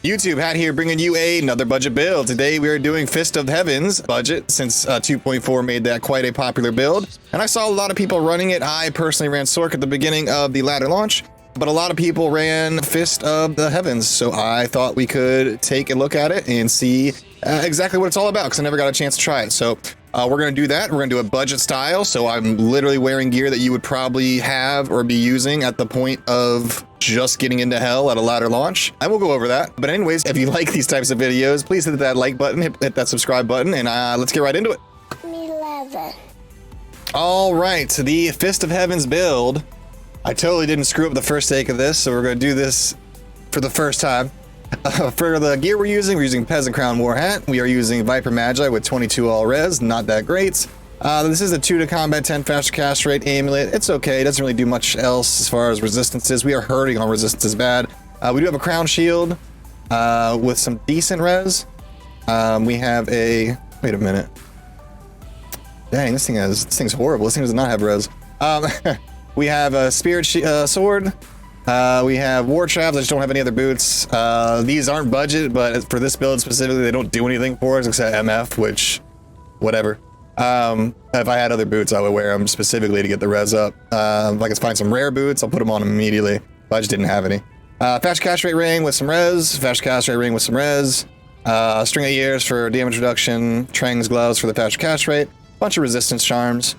YouTube Hat here, bringing you another budget build. Today we are doing Fist of Heavens budget, since 2.4 made that quite a popular build. And I saw a lot of people running it. I personally ran Sork at the beginning of the ladder launch, but a lot of people ran Fist of the Heavens. So I thought we could take a look at it and see exactly what it's all about, because I never got a chance to try it. So we're going to do that. We're going to do a budget style. So I'm literally wearing gear that you would probably have or be using at the point of just getting into hell at a ladder launch. I will go over that. But anyways, if you like these types of videos, please hit that like button, hit that subscribe button, and let's get right into it. 11. All right, the Fist of Heavens build. I totally didn't screw up the first take of this, so we're going to do this for the first time. For the gear we're using Peasant Crown War Hat. We are using Viper Magi with 22 all res, not that great. This is a 2 to combat 10 faster cast rate amulet. It's okay, it doesn't really do much else as far as resistances. We are hurting on resistances bad. We do have a crown shield with some decent res. We have a, wait a minute. Dang, this thing's horrible. This thing does not have res. We have a spirit sword. We have war traps. I just don't have any other boots. These aren't budget, but for this build specifically, they don't do anything for us except MF, which, whatever. If I had other boots, I would wear them specifically to get the res up. If I can find some rare boots, I'll put them on immediately, but I just didn't have any. Fast cast rate ring with some res. Fast cast rate ring with some res. String of ears for damage reduction. Trang's gloves for the fast cast rate. Bunch of resistance charms.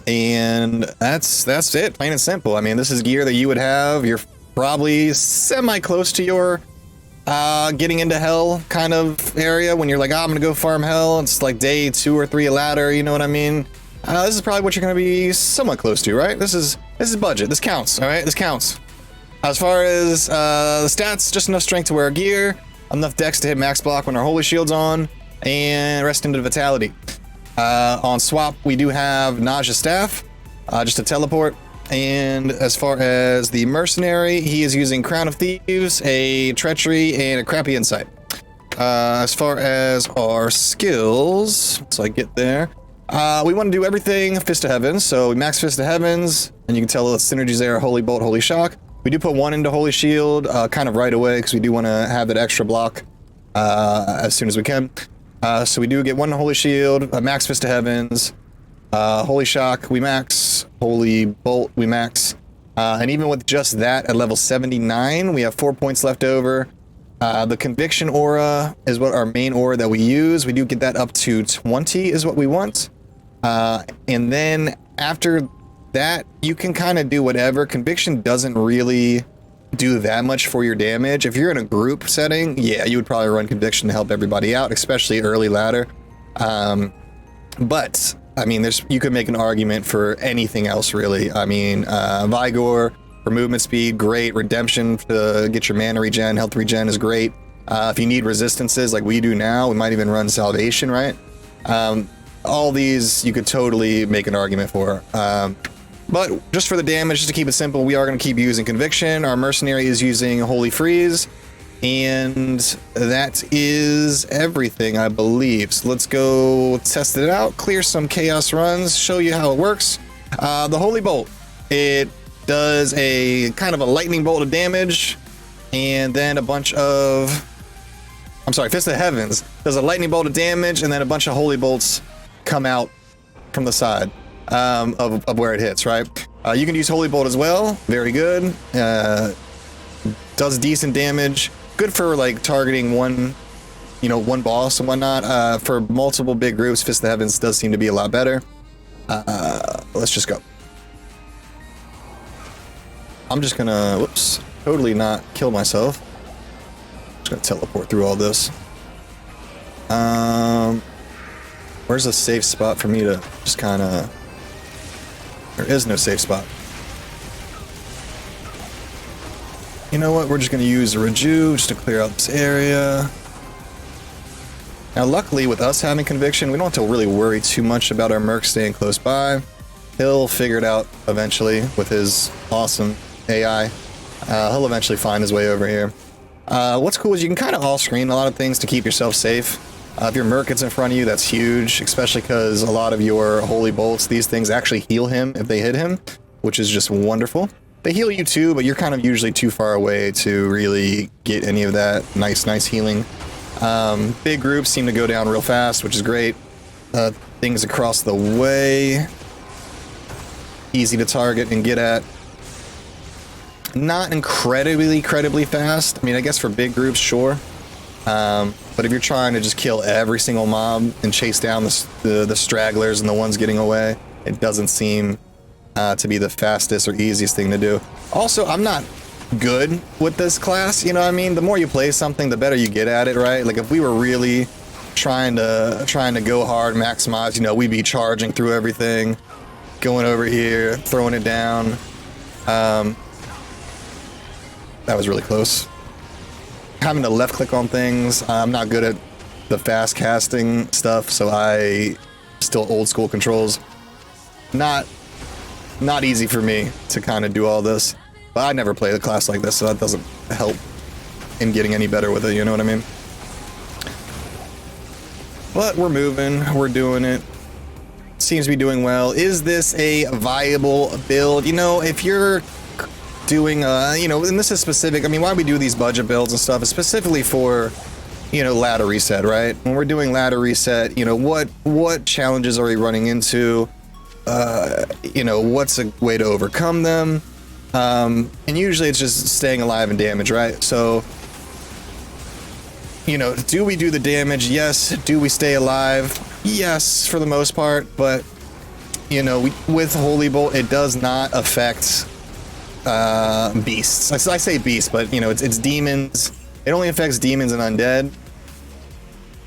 And that's it, plain and simple. I mean, this is gear that you would have. You're probably semi close to your getting into hell kind of area when you're like, I'm gonna go farm hell. It's like day 2 or 3 a ladder, you know what I mean? This is probably what you're gonna be somewhat close to, right? This is budget. This counts, all right? This counts. As far as the stats, just enough strength to wear gear, enough dex to hit max block when our holy shield's on, and rest into vitality. On swap, we do have Nausea Staff, just a teleport. And as far as the mercenary, he is using Crown of Thieves, a Treachery, and a Crappy Insight. As far as our skills, so I get there, we want to do everything Fist of Heavens. So we max Fist of Heavens, and you can tell the synergies there: Holy Bolt, Holy Shock. We do put 1 into Holy Shield, kind of right away, because we do want to have that extra block as soon as we can. So we do get 1 Holy Shield, max Fist of Heavens, Holy Shock, we max, Holy Bolt, we max. And even with just that at level 79, we have 4 points left over. The Conviction Aura is what our main aura that we use. We do get that up to 20 is what we want. And then after that, you can kind of do whatever. Conviction doesn't really do that much for your damage. If you're in a group setting, yeah, you would probably run Conviction to help everybody out, especially early ladder. But I mean, you could make an argument for anything else, really. I mean, Vigor for movement speed, great. Redemption to get your mana regen, health regen is great. If you need resistances like we do now, we might even run Salvation, right? All these you could totally make an argument for. But just for the damage, just to keep it simple, we are going to keep using Conviction. Our mercenary is using Holy Freeze. And that is everything, I believe. So let's go test it out, clear some chaos runs, show you how it works. The Holy Bolt, it does a kind of a lightning bolt of damage, and then a bunch of... I'm sorry, Fist of Heavens does a lightning bolt of damage, and then a bunch of Holy Bolts come out from the side. Of where it hits, right? You can use Holy Bolt as well. Very good. Does decent damage. Good for like targeting one boss and whatnot. For multiple big groups, Fist of Heavens does seem to be a lot better. Let's just go. I'm just gonna, whoops, totally not kill myself. Just gonna teleport through all this. Where's a safe spot for me to just kind of... There is no safe spot. You know what? We're just going to use a Reju just to clear out this area. Now, luckily, with us having Conviction, we don't have to really worry too much about our Merc staying close by. He'll figure it out eventually with his awesome AI. He'll eventually find his way over here. What's cool is you can kind of all-screen a lot of things to keep yourself safe. If your Merc gets in front of you, that's huge, especially because a lot of your Holy Bolts, these things actually heal him if they hit him, which is just wonderful. They heal you too, but you're kind of usually too far away to really get any of that nice healing. Big groups seem to go down real fast, which is great. Things across the way, easy to target and get at. Not incredibly fast. I mean, I guess for big groups, sure. But if you're trying to just kill every single mob and chase down the stragglers and the ones getting away, it doesn't seem to be the fastest or easiest thing to do. Also, I'm not good with this class, you know what I mean? The more you play something, the better you get at it, right? Like if we were really trying to go hard, maximize, you know, we'd be charging through everything, going over here, throwing it down. That was really close. Having to left click on things, I'm not good at the fast casting stuff, so I still old school controls. Not easy for me to kind of do all this, but I never played a class like this, so that doesn't help in getting any better with it, you know what I mean? But we're moving, we're doing it. Seems to be doing well. Is this a viable build? You know, if you're doing, you know, and this is specific, I mean, why we do these budget builds and stuff is specifically for, you know, ladder reset, right? When we're doing ladder reset, you know, what challenges are we running into? You know, what's a way to overcome them? And usually it's just staying alive and damage, right? So, you know, do we do the damage? Yes. Do we stay alive? Yes, for the most part. But, you know, with Holy Bolt, it does not affect beasts. I say beasts, but, you know, it's demons. It only affects demons and undead.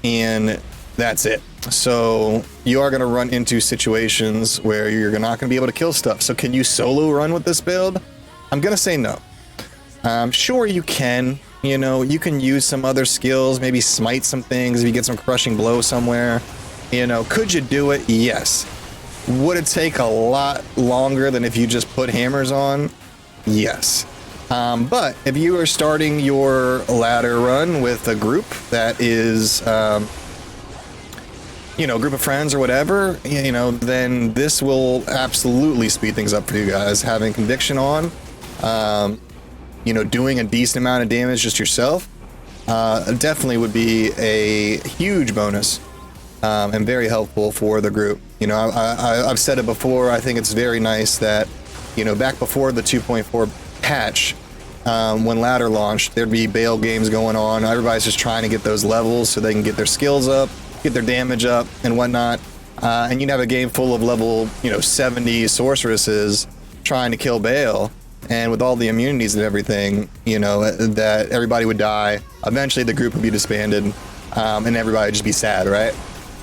And that's it. So you are going to run into situations where you're not going to be able to kill stuff. So can you solo run with this build? I'm going to say no. Sure, you can. You know, you can use some other skills, maybe smite some things if you get some crushing blow somewhere. You know, could you do it? Yes. Would it take a lot longer than if you just put hammers on? Yes. But if you are starting your ladder run with a group that is, you know, a group of friends or whatever, you know, then this will absolutely speed things up for you guys. Having conviction on, you know, doing a decent amount of damage just yourself, definitely would be a huge bonus and very helpful for the group. You know, I've said it before, I think it's very nice that, you know, back before the 2.4 patch, when ladder launched, there'd be bail games going on. Everybody's just trying to get those levels so they can get their skills up, get their damage up and whatnot. And you'd have a game full of level, you know, 70 sorceresses trying to kill Baal. And with all the immunities and everything, you know, that everybody would die. Eventually the group would be disbanded, and everybody would just be sad, right?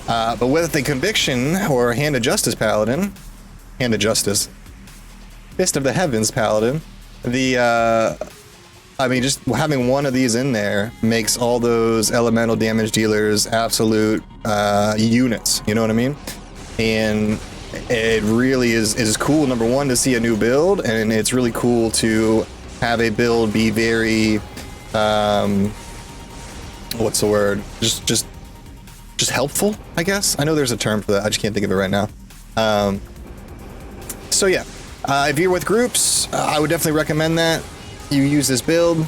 But with the Conviction or Hand of Justice Paladin, Hand of Justice, Fist of the Heavens Paladin, I mean, just having one of these in there makes all those elemental damage dealers absolute units, you know what I mean? And it really is cool, number one, to see a new build, and it's really cool to have a build be very, what's the word? Just helpful, I guess? I know there's a term for that, I just can't think of it right now. So yeah, if you're with groups, I would definitely recommend that you use this build.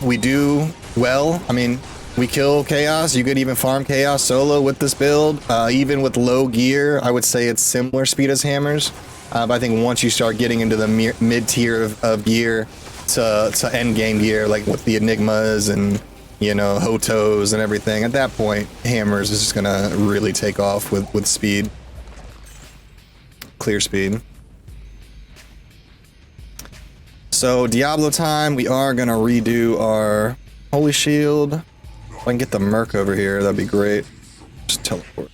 We do well. I mean, we kill chaos. You could even farm chaos solo with this build. Even with low gear, I would say it's similar speed as hammers. But I think once you start getting into the mid-tier of gear to end game gear, like with the Enigmas and, you know, Hotos and everything, at that point, hammers is just gonna really take off with speed. Clear speed. So Diablo time, we are gonna redo our Holy Shield. If I can get the Merc over here, that'd be great. Just teleport.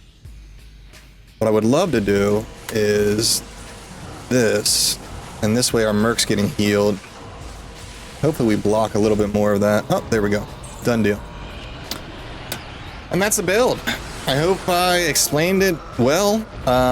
What I would love to do is this, and this way our Merc's getting healed. Hopefully we block a little bit more of that. Oh, there we go. Done deal. And that's the build. I hope I explained it well.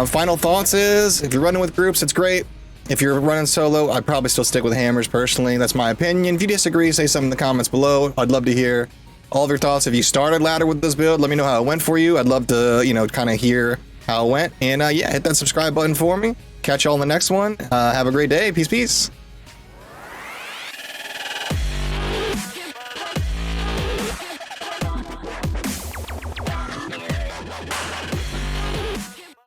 Final thoughts is, if you're running with groups, it's great. If you're running solo, I'd probably still stick with hammers personally. That's my opinion. If you disagree, say something in the comments below. I'd love to hear all of your thoughts. If you started ladder with this build, let me know how it went for you. I'd love to, you know, kind of hear how it went. And yeah, hit that subscribe button for me. Catch y'all in the next one. Have a great day. Peace, peace.